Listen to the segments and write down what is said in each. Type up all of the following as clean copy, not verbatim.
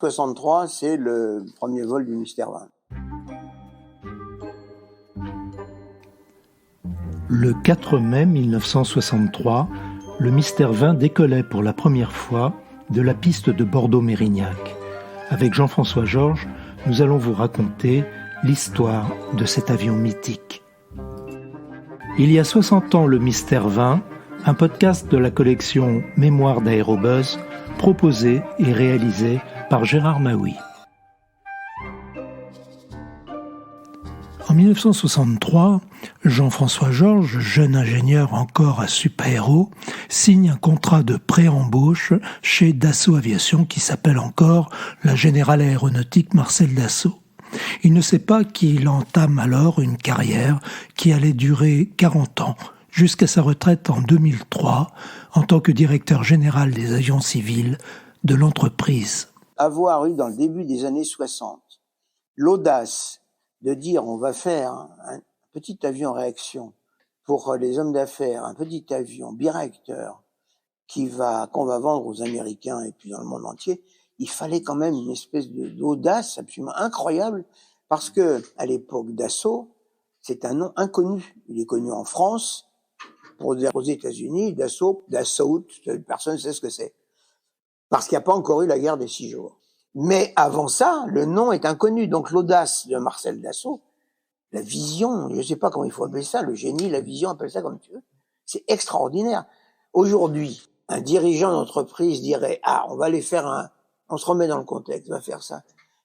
63, c'est le premier vol du Mystère 20. Le 4 mai 1963, le Mystère 20 décollait pour la première fois de la piste de Bordeaux-Mérignac. Avec Jean-François Georges, nous allons vous raconter l'histoire de cet avion mythique. Il y a 60 ans, le Mystère 20, un podcast de la collection Mémoire d'Aérobuzz, proposé et réalisé par Gérard Maui. En 1963, Jean-François Georges, jeune ingénieur encore à Supaéro, signe un contrat de pré-embauche chez Dassault Aviation qui s'appelle encore la Générale Aéronautique Marcel Dassault. Il ne sait pas qu'il entame alors une carrière qui allait durer 40 ans, jusqu'à sa retraite en 2003, en tant que directeur général des avions civils de l'entreprise. Avoir eu dans le début des années 60 l'audace de dire on va faire un petit avion réaction pour les hommes d'affaires, un petit avion biréacteur qu'on va vendre aux Américains et puis dans le monde entier, il fallait quand même une espèce d'audace absolument incroyable parce que à l'époque Dassault, c'est un nom inconnu. Il est connu en France, pour dire aux États-Unis, Dassault, personne ne sait ce que c'est. Parce qu'il n'y a pas encore eu la guerre des 6 jours. Mais avant ça, le nom est inconnu. Donc l'audace de Marcel Dassault, la vision, je ne sais pas comment il faut appeler ça, le génie, la vision, appelle ça comme tu veux. C'est extraordinaire. Aujourd'hui, un dirigeant d'entreprise dirait, on va aller faire on se remet dans le contexte, on va faire ça.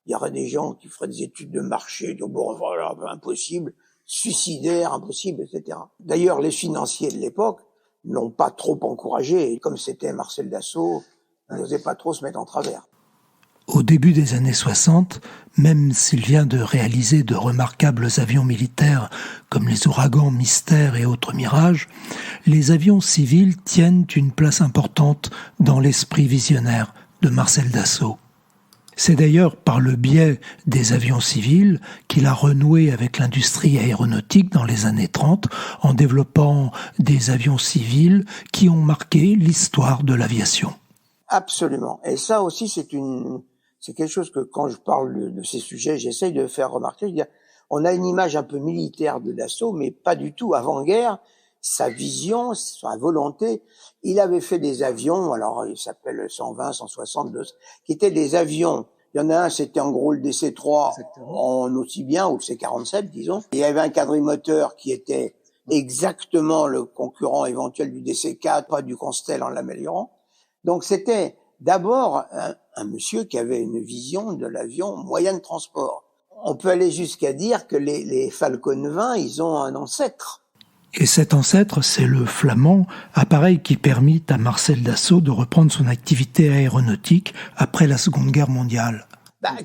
Il y aurait des gens qui feraient des études de marché, bon, voilà, impossible, suicidaire, impossible, etc. D'ailleurs, les financiers de l'époque n'ont pas trop encouragé. Comme c'était Marcel Dassault, ils n'osaient pas trop se mettre en travers. Au début des années 60, même s'il vient de réaliser de remarquables avions militaires comme les Ouragans, Mystère et autres Mirages, les avions civils tiennent une place importante dans l'esprit visionnaire de Marcel Dassault. C'est d'ailleurs par le biais des avions civils qu'il a renoué avec l'industrie aéronautique dans les années 30 en développant des avions civils qui ont marqué l'histoire de l'aviation. Absolument. Et ça aussi, c'est quelque chose que quand je parle de ces sujets, j'essaye de faire remarquer. Je veux dire, on a une image un peu militaire de Dassault, mais pas du tout avant-guerre. Sa vision, sa volonté. Il avait fait des avions, alors il s'appelle 120, 160, qui étaient des avions. Il y en a un, c'était en gros le DC-3 en aussi bien, ou le C-47, disons. Il y avait un quadrimoteur qui était exactement le concurrent éventuel du DC-4, pas du Constel en l'améliorant. Donc c'était d'abord un monsieur qui avait une vision de l'avion moyen de transport. On peut aller jusqu'à dire que les Falcon 20, ils ont un ancêtre. Et cet ancêtre, c'est le Flamand, appareil qui permit à Marcel Dassault de reprendre son activité aéronautique après la Seconde Guerre mondiale.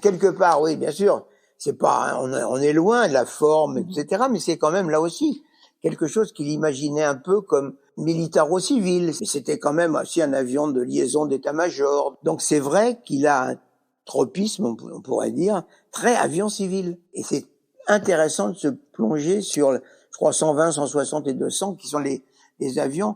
Quelque part, oui, bien sûr. C'est pas, on est loin de la forme, etc., mais c'est quand même là aussi quelque chose qu'il imaginait un peu comme militaro-civil. C'était quand même aussi un avion de liaison d'état-major. Donc c'est vrai qu'il a un tropisme, on pourrait dire, très avion civil. Et c'est intéressant de se plonger sur, je crois, 120, 160 et 200, qui sont les avions,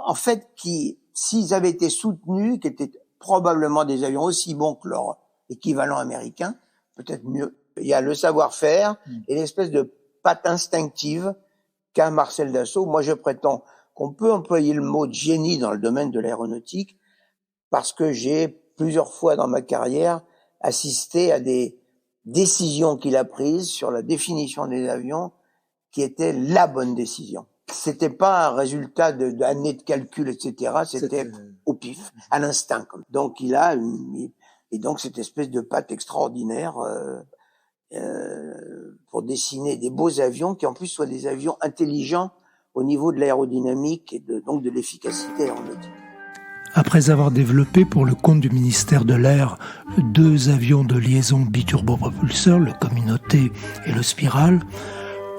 en fait, qui, s'ils avaient été soutenus, qui étaient probablement des avions aussi bons que leur équivalent américain, peut-être mieux. Il y a le savoir-faire et l'espèce de patte instinctive qu'a Marcel Dassault. Moi, je prétends qu'on peut employer le mot de génie dans le domaine de l'aéronautique parce que j'ai plusieurs fois dans ma carrière assisté à des décisions qu'il a prises sur la définition des avions qui étaient la bonne décision. C'était pas un résultat d'années de calcul, etc. C'était au pif, à l'instinct. Donc et donc cette espèce de patte extraordinaire pour dessiner des beaux avions qui en plus soient des avions intelligents au niveau de l'aérodynamique et donc de l'efficacité aéronautique. Après avoir développé pour le compte du ministère de l'Air 2 avions de liaison biturbopropulseurs, le Communauté et le Spiral,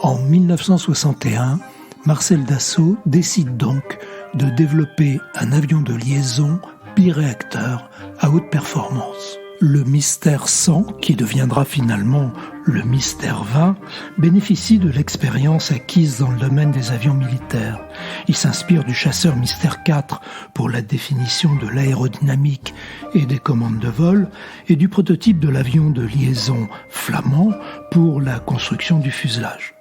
en 1961, Marcel Dassault décide donc de développer un avion de liaison biréacteur à haute performance, Le Mystère 100, qui deviendra finalement le Mystère 20, bénéficie de l'expérience acquise dans le domaine des avions militaires. Il s'inspire du chasseur Mystère 4 pour la définition de l'aérodynamique et des commandes de vol, et du prototype de l'avion de liaison Flamand pour la construction du fuselage.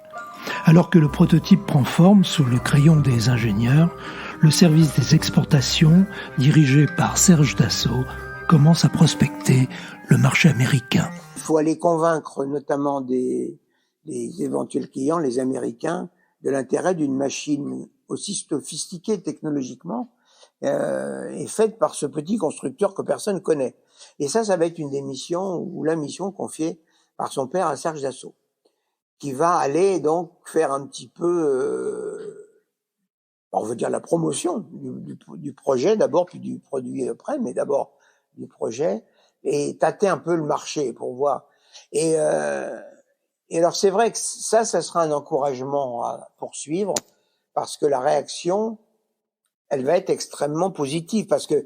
Alors que le prototype prend forme sous le crayon des ingénieurs, le service des exportations, dirigé par Serge Dassault, commence à prospecter le marché américain. Il faut aller convaincre notamment des éventuels clients, les Américains, de l'intérêt d'une machine aussi sophistiquée technologiquement et faite par ce petit constructeur que personne connaît. Et ça va être une des missions ou la mission confiée par son père à Serge Dassault, qui va aller donc faire un petit peu, on veut dire la promotion du projet d'abord, puis du produit après, mais d'abord du projet, et tâter un peu le marché pour voir. Et alors c'est vrai que ça sera un encouragement à poursuivre, parce que la réaction, elle va être extrêmement positive, parce que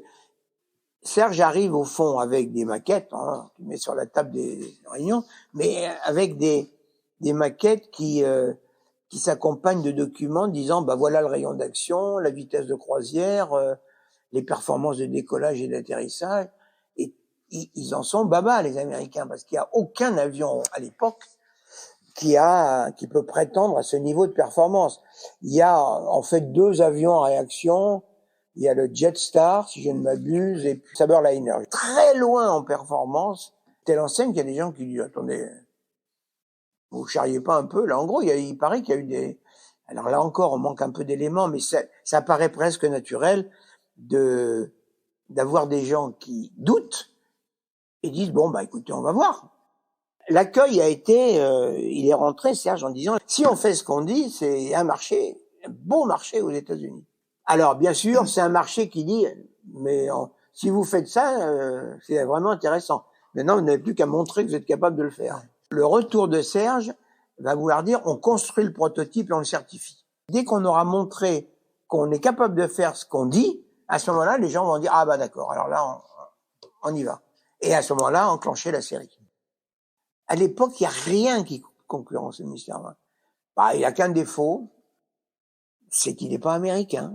Serge arrive au fond avec des maquettes, qu'il met sur la table des réunions, mais avec des maquettes qui s'accompagnent de documents disant voilà le rayon d'action, la vitesse de croisière, les performances de décollage et d'atterrissage. Et ils en sont baba, les Américains, parce qu'il n'y a aucun avion à l'époque qui peut prétendre à ce niveau de performance. Il y a en fait 2 avions en réaction. Il y a le Jetstar, si je ne m'abuse, et puis Saberliner. Très loin en performance. Telle enseigne qu'il y a des gens qui disent attendez, vous charriez pas un peu là. En gros, il paraît qu'il y a eu des. Alors là encore, on manque un peu d'éléments, mais ça paraît presque naturel d'avoir des gens qui doutent et disent écoutez, on va voir. L'accueil a été, il est rentré, Serge, en disant si on fait ce qu'on dit, c'est un beau marché aux États-Unis. Alors bien sûr, c'est un marché qui dit mais si vous faites ça, c'est vraiment intéressant. Maintenant, vous n'avez plus qu'à montrer que vous êtes capable de le faire. Le retour de Serge va vouloir dire on construit le prototype et on le certifie. Dès qu'on aura montré qu'on est capable de faire ce qu'on dit, à ce moment-là, les gens vont dire d'accord, alors là, on y va. Et à ce moment-là, enclencher la série. À l'époque, il n'y a rien qui concurrence le Mystère 20. Il n'y a qu'un défaut, c'est qu'il n'est pas américain.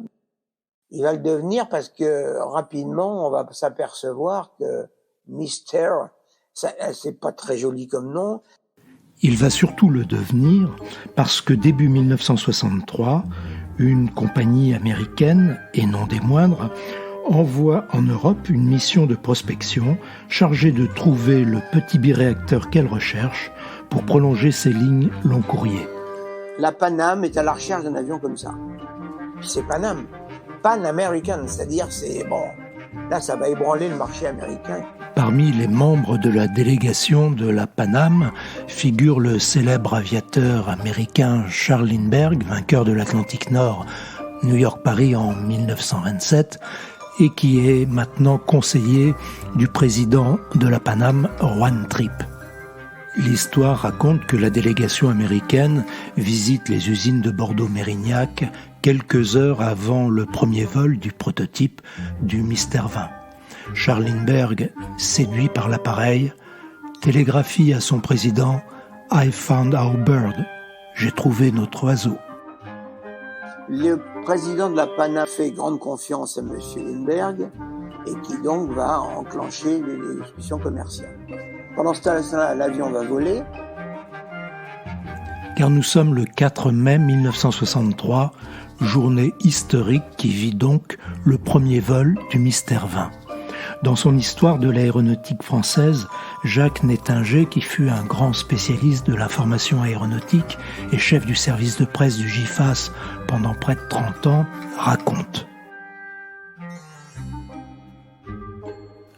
Il va le devenir parce que rapidement, on va s'apercevoir que Mystère, c'est pas très joli comme nom. Il va surtout le devenir parce que début 1963, une compagnie américaine, et non des moindres, envoie en Europe une mission de prospection chargée de trouver le petit biréacteur qu'elle recherche pour prolonger ses lignes long courrier. La Pan Am est à la recherche d'un avion comme ça. C'est Pan Am, Pan American, c'est-à-dire là ça va ébranler le marché américain. Parmi les membres de la délégation de la Pan Am figure le célèbre aviateur américain Charles Lindbergh, vainqueur de l'Atlantique Nord, New York-Paris en 1927, et qui est maintenant conseiller du président de la Pan Am, Juan Trippe. L'histoire raconte que la délégation américaine visite les usines de Bordeaux-Mérignac quelques heures avant le premier vol du prototype du Mystère 20. Charles Lindbergh, séduit par l'appareil, télégraphie à son président « I found our bird », j'ai trouvé notre oiseau. Le président de la Pan Am fait grande confiance à M. Lindbergh et qui donc va enclencher les discussions commerciales. Pendant ce temps-là, l'avion va voler. Car nous sommes le 4 mai 1963, journée historique qui vit donc le premier vol du Mystère 20. Dans son histoire de l'aéronautique française, Jacques Nétinger, qui fut un grand spécialiste de l'information aéronautique et chef du service de presse du GIFAS pendant près de 30 ans, raconte.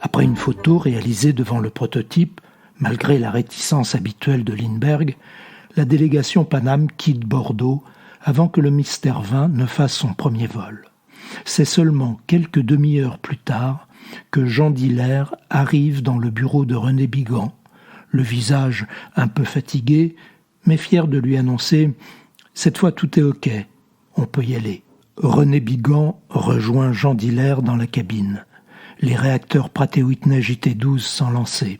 Après une photo réalisée devant le prototype, malgré la réticence habituelle de Lindbergh, la délégation Pan Am quitte Bordeaux avant que le Mystère 20 ne fasse son premier vol. C'est seulement quelques demi-heures plus tard que Jean Diller arrive dans le bureau de René Bigan, le visage un peu fatigué, mais fier de lui annoncer « Cette fois tout est OK, on peut y aller ». René Bigan rejoint Jean Diller dans la cabine. Les réacteurs Pratt & Whitney JT12 sont lancés.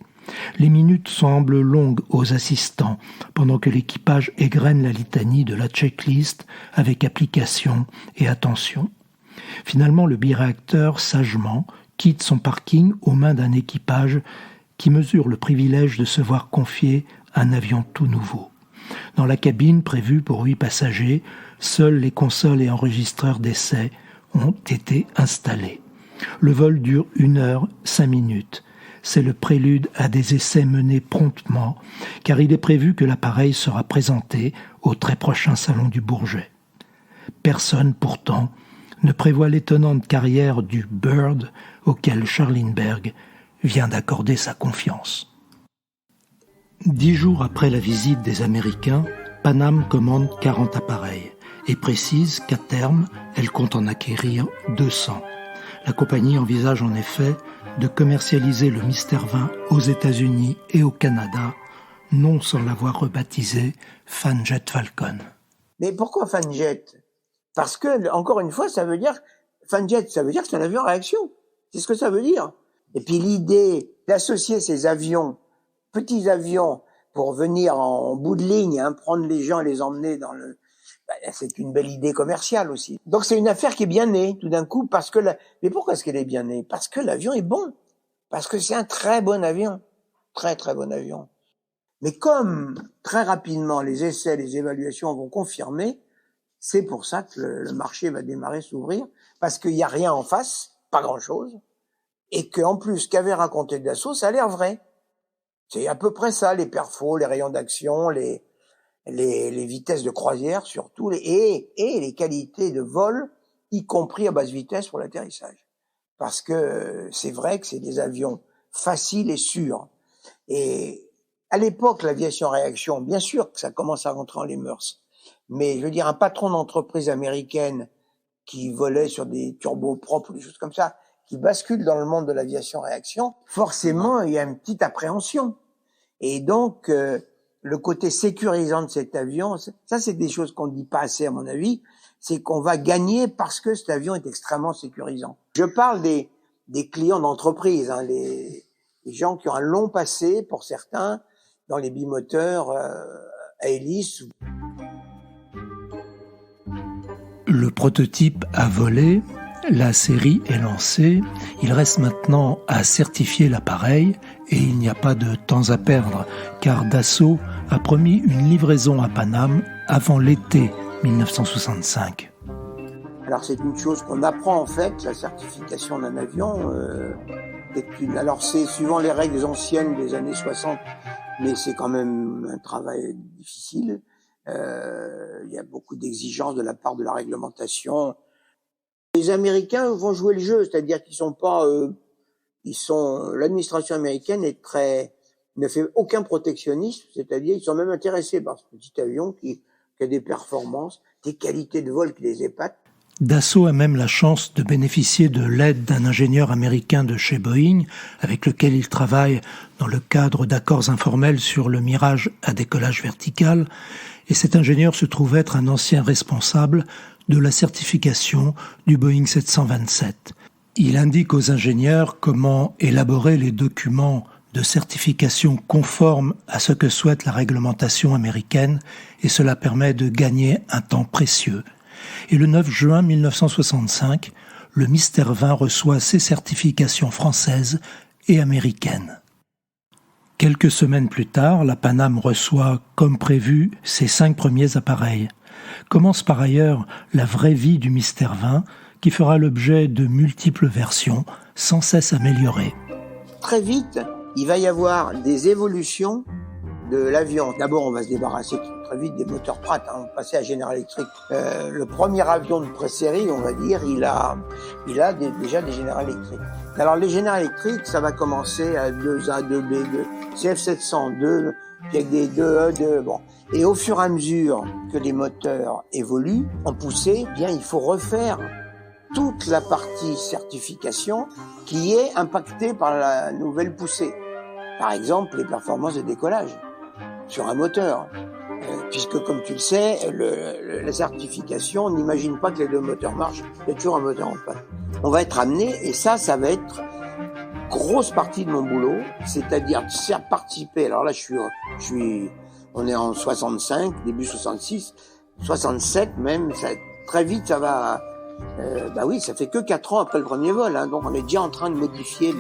Les minutes semblent longues aux assistants, pendant que l'équipage égrène la litanie de la checklist avec application et attention. Finalement, le biréacteur, sagement, quitte son parking aux mains d'un équipage qui mesure le privilège de se voir confier un avion tout nouveau. Dans la cabine prévue pour 8 passagers, seules les consoles et enregistreurs d'essai ont été installés. Le vol dure 1 heure 5 minutes. C'est le prélude à des essais menés promptement, car il est prévu que l'appareil sera présenté au très prochain salon du Bourget. Personne, pourtant, ne prévoit l'étonnante carrière du Bird auquel Charles Lindbergh vient d'accorder sa confiance. 10 jours après la visite des Américains, Pan Am commande 40 appareils et précise qu'à terme, elle compte en acquérir 200. La compagnie envisage en effet de commercialiser le Mystère 20 aux États-Unis et au Canada, non sans l'avoir rebaptisé Fanjet Falcon. Mais pourquoi Fanjet ? Parce que, encore une fois, ça veut dire que c'est un avion à réaction. C'est ce que ça veut dire. Et puis l'idée d'associer ces avions, petits avions, pour venir en bout de ligne, prendre les gens et les emmener dans le... c'est une belle idée commerciale aussi. Donc c'est une affaire qui est bien née, tout d'un coup, parce que... Mais pourquoi est-ce qu'elle est bien née ? Parce que l'avion est bon. Parce que c'est un très bon avion. Très, très bon avion. Mais comme, très rapidement, les essais, les évaluations vont confirmer, c'est pour ça que le marché va démarrer, s'ouvrir, parce qu'il n'y a rien en face, pas grand-chose, et qu'en plus, ce qu'avait raconté Dassault, ça a l'air vrai. C'est à peu près ça, les perfos, les rayons d'action, les vitesses de croisière surtout, et les qualités de vol, y compris à basse vitesse pour l'atterrissage. Parce que c'est vrai que c'est des avions faciles et sûrs. Et à l'époque, l'aviation réaction, bien sûr que ça commence à rentrer dans les mœurs. Mais je veux dire, un patron d'entreprise américaine qui volait sur des turbopropres ou des choses comme ça, qui bascule dans le monde de l'aviation réaction, forcément, il y a une petite appréhension. Et donc, le côté sécurisant de cet avion, ça c'est des choses qu'on ne dit pas assez à mon avis, c'est qu'on va gagner parce que cet avion est extrêmement sécurisant. Je parle des clients d'entreprise, les gens qui ont un long passé, pour certains, dans les bimoteurs à hélice. Le prototype a volé, la série est lancée, il reste maintenant à certifier l'appareil et il n'y a pas de temps à perdre car Dassault a promis une livraison à Pan Am avant l'été 1965. Alors c'est une chose qu'on apprend en fait, la certification d'un avion. Alors c'est suivant les règles anciennes des années 60, mais c'est quand même un travail difficile. Il y a beaucoup d'exigences de la part de la réglementation. Les Américains vont jouer le jeu, c'est-à-dire qu'ils sont pas, l'administration américaine ne fait aucun protectionnisme, c'est-à-dire ils sont même intéressés par ce petit avion qui a des performances, des qualités de vol qui les épatent. Dassault a même la chance de bénéficier de l'aide d'un ingénieur américain de chez Boeing, avec lequel il travaille dans le cadre d'accords informels sur le Mirage à décollage vertical, et cet ingénieur se trouve être un ancien responsable de la certification du Boeing 727. Il indique aux ingénieurs comment élaborer les documents de certification conformes à ce que souhaite la réglementation américaine, et cela permet de gagner un temps précieux. Et le 9 juin 1965, le Mystère 20 reçoit ses certifications françaises et américaines. Quelques semaines plus tard, la Pan Am reçoit, comme prévu, ses 5 premiers appareils. Commence par ailleurs la vraie vie du Mystère 20, qui fera l'objet de multiples versions, sans cesse améliorées. Très vite, il va y avoir des évolutions de l'avion. D'abord, on va se débarrasser très vite des moteurs Pratt, on va passer à General Electric. Le premier avion de pré-série, on va dire, il a déjà des General Electric. Alors les General Electric, ça va commencer à 2A, 2B, 2 CF702, puis avec des 2E, 2 bon. Et au fur et à mesure que les moteurs évoluent en poussée, bien il faut refaire toute la partie certification qui est impactée par la nouvelle poussée. Par exemple, les performances de décollage sur un moteur. Puisque, comme tu le sais, la certification, on n'imagine pas que les deux moteurs marchent. Il y a toujours un moteur en panne. On va être amené, et ça va être grosse partie de mon boulot, c'est-à-dire participer. Alors là, on est en 65, début 66, 67 même. Très vite, ça va. Oui, ça fait que 4 ans après le premier vol, hein, donc on est déjà en train de modifier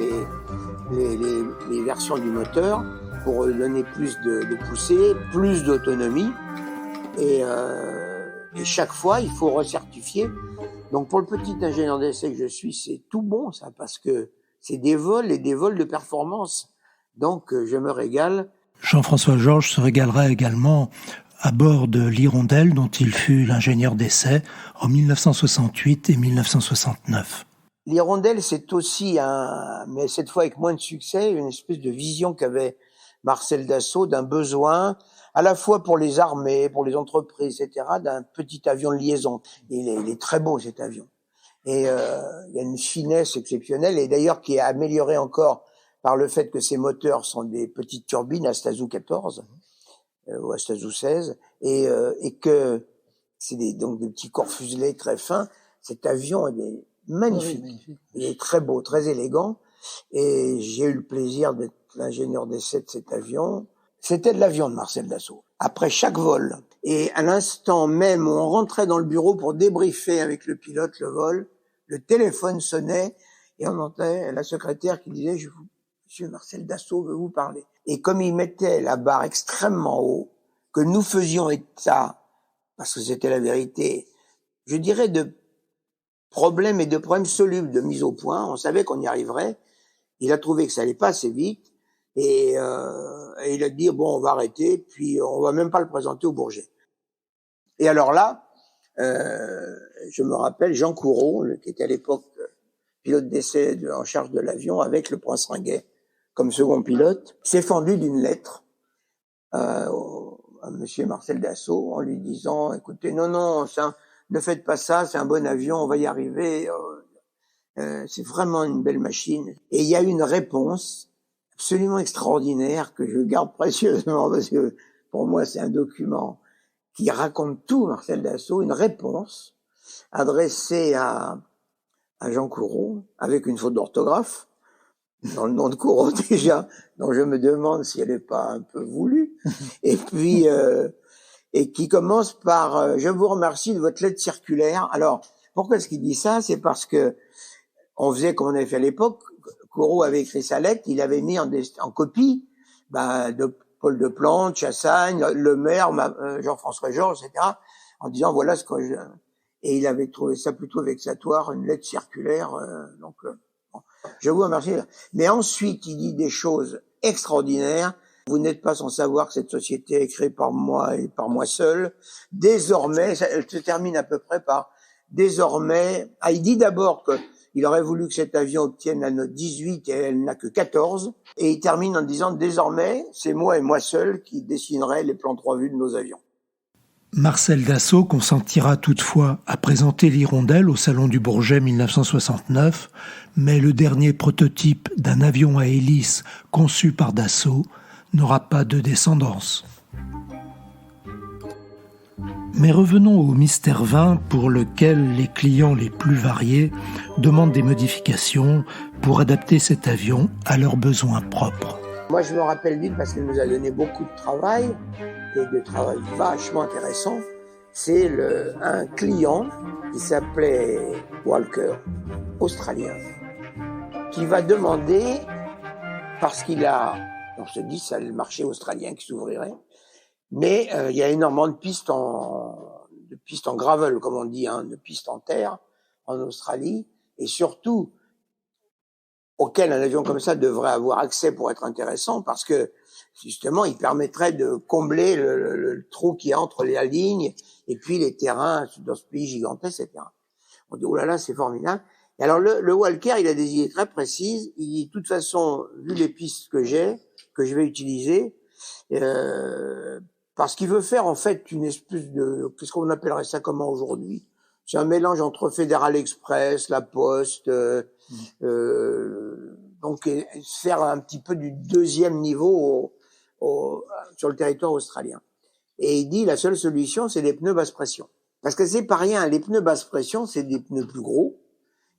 les versions du moteur pour donner plus de poussée, plus d'autonomie, et chaque fois il faut recertifier. Donc pour le petit ingénieur d'essai que je suis, c'est tout bon ça, parce que c'est des vols et des vols de performance. Donc je me régale. Jean-François Georges se régalerait également à bord de l'Hirondelle dont il fut l'ingénieur d'essai en 1968 et 1969. L'Hirondelle, c'est aussi mais cette fois avec moins de succès, une espèce de vision qu'avait Marcel Dassault d'un besoin, à la fois pour les armées, pour les entreprises, etc., d'un petit avion de liaison. Il est très beau cet avion. Et il y a une finesse exceptionnelle, et d'ailleurs qui est améliorée encore par le fait que ces moteurs sont des petites turbines Astazou 14 ou Astazou 16, et que c'est donc des petits corps fuselés très fins. Cet avion est magnifique. Oui, magnifique. Il est très beau, très élégant, et j'ai eu le plaisir d'être l'ingénieur d'essai de cet avion. C'était de l'avion de Marcel Dassault. Après chaque vol, et à l'instant même où on rentrait dans le bureau pour débriefer avec le pilote le vol, le téléphone sonnait et on entendait la secrétaire qui disait « Monsieur Marcel Dassault veut vous parler ». Et comme il mettait la barre extrêmement haut, que nous faisions état, parce que c'était la vérité, je dirais de problèmes solubles de mise au point, on savait qu'on y arriverait. Il a trouvé que ça allait pas assez vite, et il a dit bon, on va arrêter, puis on va même pas le présenter au Bourget. Et alors là, je me rappelle Jean Courreau, qui était à l'époque pilote d'essai en charge de l'avion avec le prince Ringuet comme second pilote, s'est fendu d'une lettre à monsieur Marcel Dassault en lui disant écoutez, non, ne faites pas ça, c'est un bon avion, on va y arriver, c'est vraiment une belle machine. Et il y a une réponse absolument extraordinaire que je garde précieusement, parce que pour moi c'est un document qui raconte tout, Marcel Dassault, une réponse adressée à Jean Courreau avec une faute d'orthographe dans le nom de Courreau déjà, donc je me demande si elle n'est pas un peu voulue, et puis et qui commence par je vous remercie de votre lettre circulaire. Alors pourquoi est-ce qu'il dit ça? C'est parce que on faisait comme on avait fait à l'époque. Courreau avait écrit sa lettre, il avait mis en copie de Paul de Plante, Chassagne, le maire, Jean-François Georges, etc., en disant voilà ce que et il avait trouvé ça plutôt vexatoire, une lettre circulaire. Bon, je vous remercie. Mais ensuite, il dit des choses extraordinaires. Vous n'êtes pas sans savoir que cette société est créée par moi et par moi seul. Désormais, elle se termine à peu près par désormais. Il dit d'abord que il aurait voulu que cet avion obtienne la note 18 et elle n'a que 14. Et il termine en disant désormais, c'est moi et moi seul qui dessinerai les plans 3 vues de nos avions. Marcel Dassault consentira toutefois à présenter l'Hirondelle au Salon du Bourget 1969, mais le dernier prototype d'un avion à hélice conçu par Dassault n'aura pas de descendance. Mais revenons au Mystère 20 pour lequel les clients les plus variés demandent des modifications pour adapter cet avion à leurs besoins propres. Moi, je me rappelle vite parce qu'il nous a donné beaucoup de travail, et de travail vachement intéressant. C'est un client qui s'appelait Walker, australien, qui va demander, parce on se dit c'est le marché australien qui s'ouvrirait, mais il y a énormément de pistes en gravel, comme on dit, de pistes en terre en Australie, et surtout auquel un avion comme ça devrait avoir accès pour être intéressant, parce que justement, il permettrait de combler le trou qui est entre la ligne et puis les terrains dans ce pays gigantesque, etc. On dit, oh là là, c'est formidable. Et alors, le Walker, il a des idées très précises. Il dit, de toute façon, vu les pistes que je vais utiliser, parce qu'il veut faire, en fait, une espèce de, qu'est-ce qu'on appellerait ça comment aujourd'hui? C'est un mélange entre Fédéral Express, La Poste, donc faire un petit peu du deuxième niveau sur le territoire australien. Et il dit la seule solution, c'est des pneus basse pression. Parce que c'est pas rien, les pneus basse pression, c'est des pneus plus gros.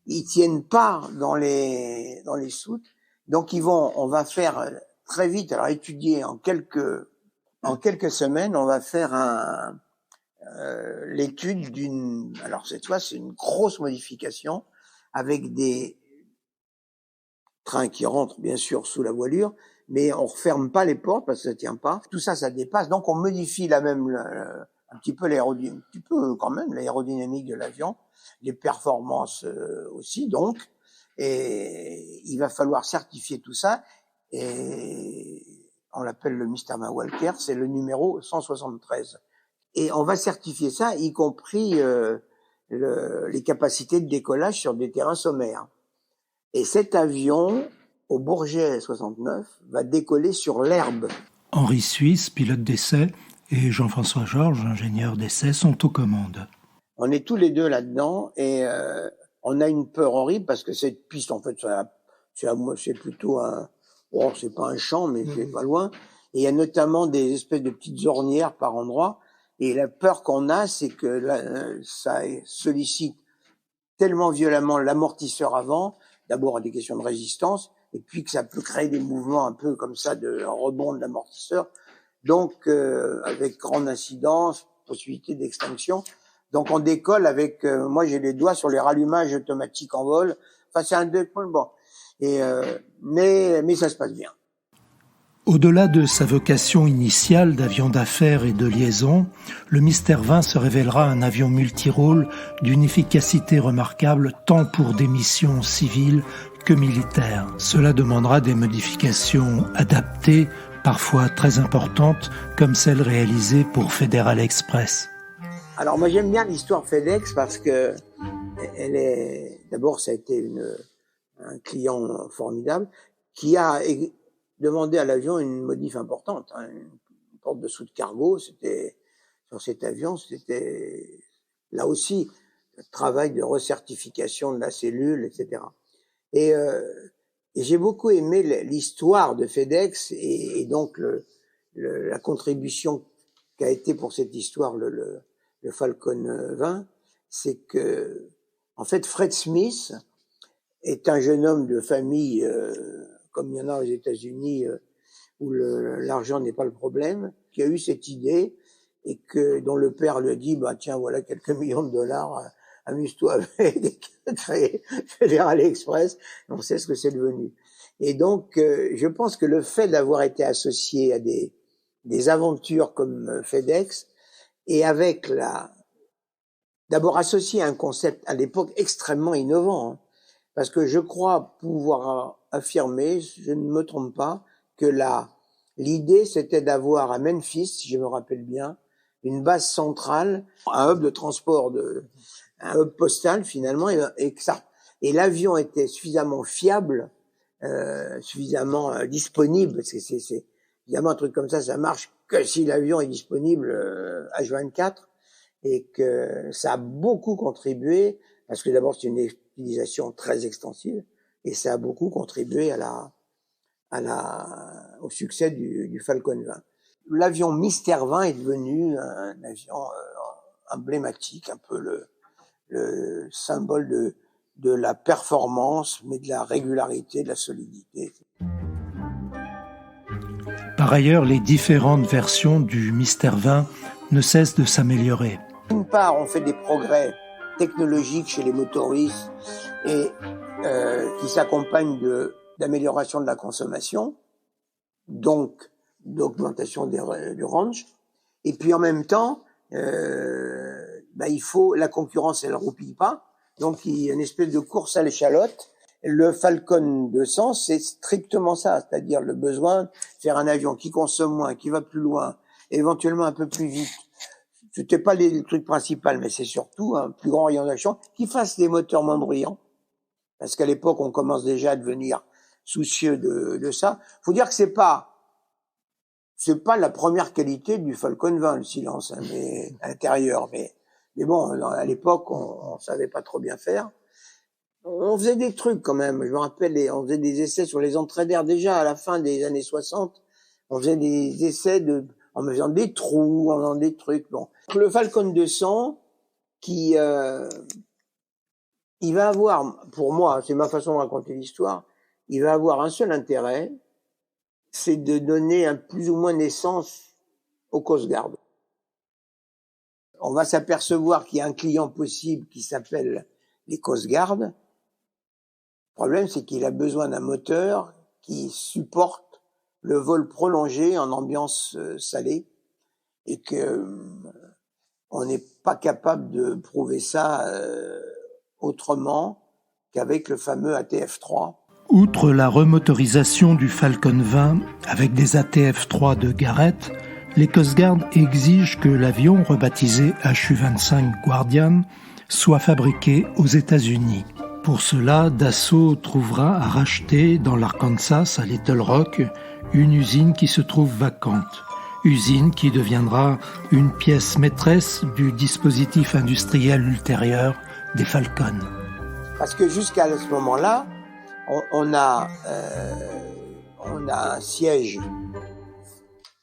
Ils tiennent pas dans les soutes. Donc on va faire très vite, alors étudier en quelques semaines, on va faire l'étude alors cette fois c'est une grosse modification avec des trains qui rentrent bien sûr sous la voilure, mais on referme pas les portes parce que ça tient pas. Tout ça, ça dépasse. Donc on modifie un petit peu l'aérodynamique de l'avion, les performances aussi donc. Et il va falloir certifier tout ça. Et on l'appelle le Mr. Walker, c'est le numéro 173. Et on va certifier ça, y compris les capacités de décollage sur des terrains sommaires. Et cet avion, au Bourget 69, va décoller sur l'herbe. Henri Suisse, pilote d'essai, et Jean-François Georges, ingénieur d'essai, sont aux commandes. On est tous les deux là-dedans et on a une peur horrible parce que cette piste, en fait, c'est plutôt c'est pas un champ, mais c'est pas loin. Et il y a notamment des espèces de petites ornières par endroits. Et la peur qu'on a, c'est que ça sollicite tellement violemment l'amortisseur avant, d'abord à des questions de résistance, et puis que ça peut créer des mouvements un peu comme ça de rebond de l'amortisseur. Donc, avec grande incidence, possibilité d'extinction. Donc, on décolle avec, moi j'ai les doigts sur les rallumages automatiques en vol. Enfin, c'est un décolle, bon. Et, mais ça se passe bien. Au-delà de sa vocation initiale d'avion d'affaires et de liaison, le Mystère 20 se révélera un avion multirôle d'une efficacité remarquable tant pour des missions civiles que militaires. Cela demandera des modifications adaptées, parfois très importantes, comme celle réalisée pour Federal Express. Alors moi j'aime bien l'histoire FedEx parce que d'abord ça a été un client formidable qui a demandé à l'avion une modif importante, une porte de sous de cargo. C'était sur cet avion, c'était là aussi le travail de recertification de la cellule, etc. Et j'ai beaucoup aimé l'histoire de FedEx et donc la contribution qu'a été pour cette histoire le Falcon 20, c'est que en fait Fred Smith est un jeune homme de famille comme il y en a aux États-Unis où l'argent n'est pas le problème, qui a eu cette idée et dont le père lui a dit tiens voilà quelques millions de dollars, amuse-toi avec créer Federal Express, on sait ce que c'est devenu. Et donc je pense que le fait d'avoir été associé à des aventures comme FedEx et avec d'abord associé à un concept à l'époque extrêmement innovant, parce que je crois pouvoir affirmer, je ne me trompe pas, que l'idée c'était d'avoir à Memphis, si je me rappelle bien, une base centrale, un hub de transport, un hub postal finalement, et l'avion était suffisamment fiable, suffisamment disponible, parce que c'est évidemment un truc comme ça marche que si l'avion est disponible H24, et que ça a beaucoup contribué, parce que d'abord c'est une utilisation très extensive, et ça a beaucoup contribué au succès du Falcon 20. L'avion Mystère 20 est devenu un avion emblématique, un peu le symbole de la performance, mais de la régularité, de la solidité. Par ailleurs, les différentes versions du Mystère 20 ne cessent de s'améliorer. D'une part, on fait des progrès technologiques chez les motoristes et qui s'accompagnent d'amélioration de la consommation, donc d'augmentation du range. Et puis en même temps, la concurrence, elle roupille pas. Donc il y a une espèce de course à l'échalote. Le Falcon 200, c'est strictement ça, c'est-à-dire le besoin de faire un avion qui consomme moins, qui va plus loin, éventuellement un peu plus vite. C'était pas le truc principal, mais c'est surtout un plus grand rayon d'action qui fasse des moteurs moins bruyants. Parce qu'à l'époque, on commence déjà à devenir soucieux de ça. Faut dire que c'est pas la première qualité du Falcon 20, le silence, mais à l'intérieur. Mais bon, à l'époque, on savait pas trop bien faire. On faisait des trucs quand même. Je me rappelle, on faisait des essais sur les entrées d'air déjà à la fin des années 60. On faisait des essais en faisant des trous, en faisant des trucs. Bon. Le Falcon 200, il va avoir, pour moi, c'est ma façon de raconter l'histoire, il va avoir un seul intérêt, c'est de donner plus ou moins naissance au Coast Guard. On va s'apercevoir qu'il y a un client possible qui s'appelle les Coast Guard. Le problème, c'est qu'il a besoin d'un moteur qui supporte le vol prolongé en ambiance salée et que on n'est pas capable de prouver ça autrement qu'avec le fameux ATF-3. Outre la remotorisation du Falcon 20 avec des ATF-3 de Garrett, les Coast Guard exigent que l'avion, rebaptisé HU-25 Guardian, soit fabriqué aux États-Unis. Pour cela, Dassault trouvera à racheter dans l'Arkansas, à Little Rock, une usine qui se trouve vacante. Usine qui deviendra une pièce maîtresse du dispositif industriel ultérieur des Falcons. Parce que jusqu'à ce moment-là, on a un siège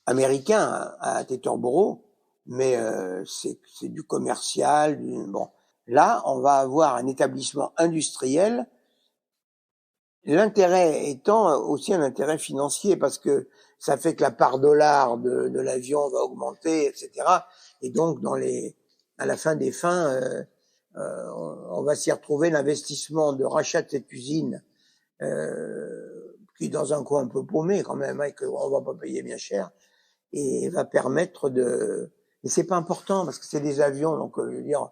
américain à Teterboro, mais c'est du commercial. Bon, là, on va avoir un établissement industriel. L'intérêt étant aussi un intérêt financier, parce que ça fait que la part dollar de l'avion va augmenter, etc. Et donc, à la fin des fins, on va s'y retrouver l'investissement de rachat de cette usine, qui est dans un coin un peu paumé quand même, et qu'on va pas payer bien cher, et va permettre et c'est pas important parce que c'est des avions, donc je veux dire,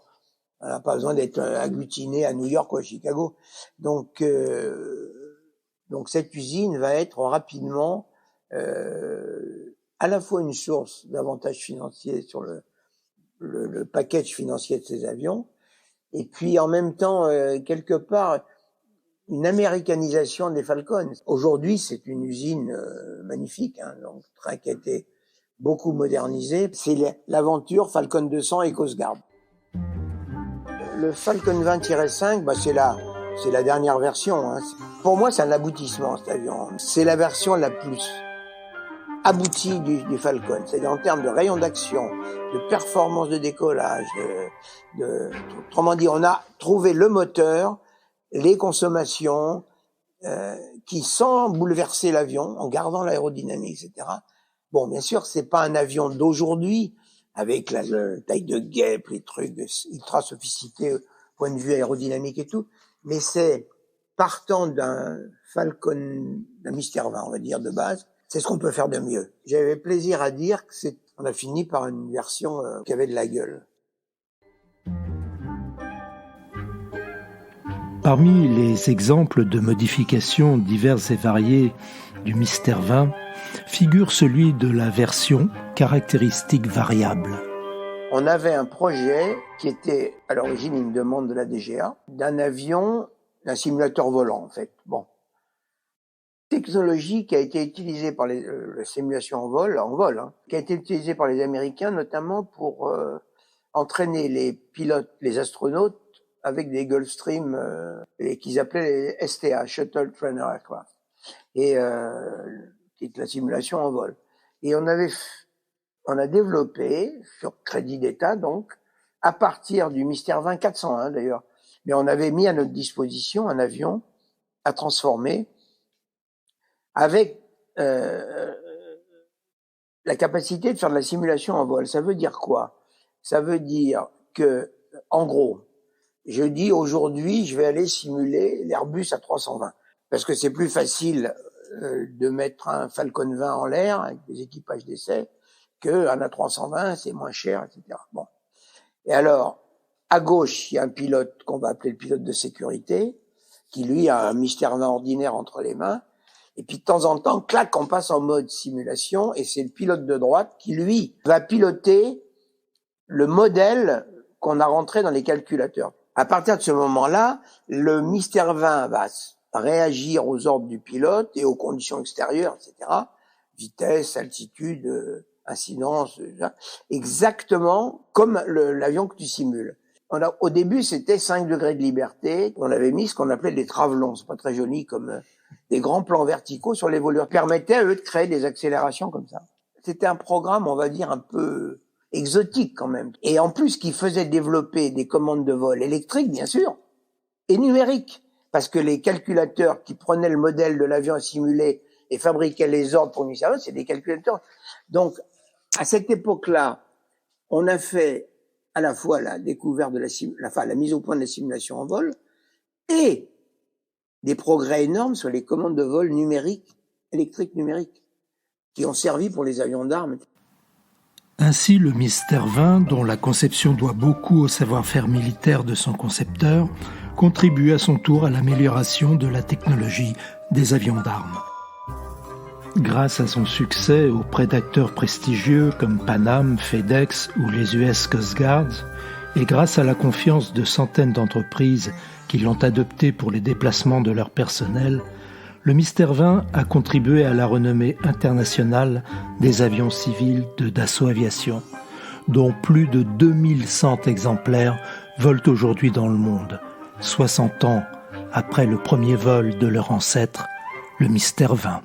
on n'a pas besoin d'être agglutiné à New York ou à Chicago. Donc cette usine va être rapidement à la fois une source d'avantages financiers sur le package financier de ces avions, et puis en même temps, quelque part, une américanisation des Falcons. Aujourd'hui, c'est une usine magnifique, donc train qui a été beaucoup modernisé. C'est l'aventure Falcon 200 et Coast Guard. Le Falcon 20-5, c'est la dernière version. Pour moi, c'est un aboutissement, cet avion. C'est la version la plus aboutie du Falcon. C'est-à-dire en termes de rayon d'action, de performance de décollage, autrement dit, on a trouvé le moteur, les consommations, qui sans bouleverser l'avion, en gardant l'aérodynamique, etc. Bon, bien sûr, c'est pas un avion d'aujourd'hui, avec la taille de guêpe, les trucs ultra sophistiqués, point de vue aérodynamique et tout, mais c'est partant d'un Falcon, d'un Mystère 20, on va dire, de base, c'est ce qu'on peut faire de mieux. J'avais plaisir à dire que on a fini par une version qui avait de la gueule. Parmi les exemples de modifications diverses et variées du Mystère 20, figure celui de la version caractéristique variable. On avait un projet qui était, à l'origine, une demande de la DGA, d'un avion, d'un simulateur volant, en fait. Bon. Technologie qui a été utilisée par la simulation en vol, qui a été utilisée par les Américains, notamment pour entraîner les pilotes, les astronautes, avec des Gulfstream qu'ils appelaient les STA, Shuttle Trainer Aircraft, et qui est la simulation en vol. Et on a développé, sur crédit d'État donc, à partir du Mystère 20 401 d'ailleurs, mais on avait mis à notre disposition un avion à transformer avec la capacité de faire de la simulation en vol. Ça veut dire quoi? Ça veut dire que, en gros, je dis aujourd'hui, je vais aller simuler l'Airbus A320 parce que c'est plus facile de mettre un Falcon 20 en l'air avec des équipages d'essai qu'un A320, c'est moins cher, etc. Bon. Et alors, à gauche, il y a un pilote qu'on va appeler le pilote de sécurité qui, lui, a un Mystère 20 ordinaire entre les mains. Et puis, de temps en temps, clac, on passe en mode simulation et c'est le pilote de droite qui, lui, va piloter le modèle qu'on a rentré dans les calculateurs. À partir de ce moment-là, le Mystère 20 va réagir aux ordres du pilote et aux conditions extérieures, etc. Vitesse, altitude, incidence, exactement comme l'avion que tu simules. Au début, c'était 5 degrés de liberté. On avait mis ce qu'on appelait des travelons. C'est pas très joli comme des grands plans verticaux sur les voleurs. Permettaient à eux de créer des accélérations comme ça. C'était un programme, on va dire, un peu exotique quand même. Et en plus, qui faisait développer des commandes de vol électriques, bien sûr, et numériques. parce que les calculateurs qui prenaient le modèle de l'avion simulé et fabriquaient les ordres pour le mystère 20, c'est des calculateurs. Donc, à cette époque-là, on a fait à la fois la découverte de la mise au point de la simulation en vol et des progrès énormes sur les commandes de vol numériques, électriques numériques, qui ont servi pour les avions d'armes. Ainsi, le Mystère 20, dont la conception doit beaucoup au savoir-faire militaire de son concepteur, contribue à son tour à l'amélioration de la technologie des avions d'armes. Grâce à son succès auprès d'acteurs prestigieux comme Pan Am, FedEx ou les US Coast Guard, et grâce à la confiance de centaines d'entreprises qui l'ont adopté pour les déplacements de leur personnel, le Mystère 20 a contribué à la renommée internationale des avions civils de Dassault Aviation, dont plus de 2100 exemplaires volent aujourd'hui dans le monde, 60 ans après le premier vol de leur ancêtre, le Mystère 20.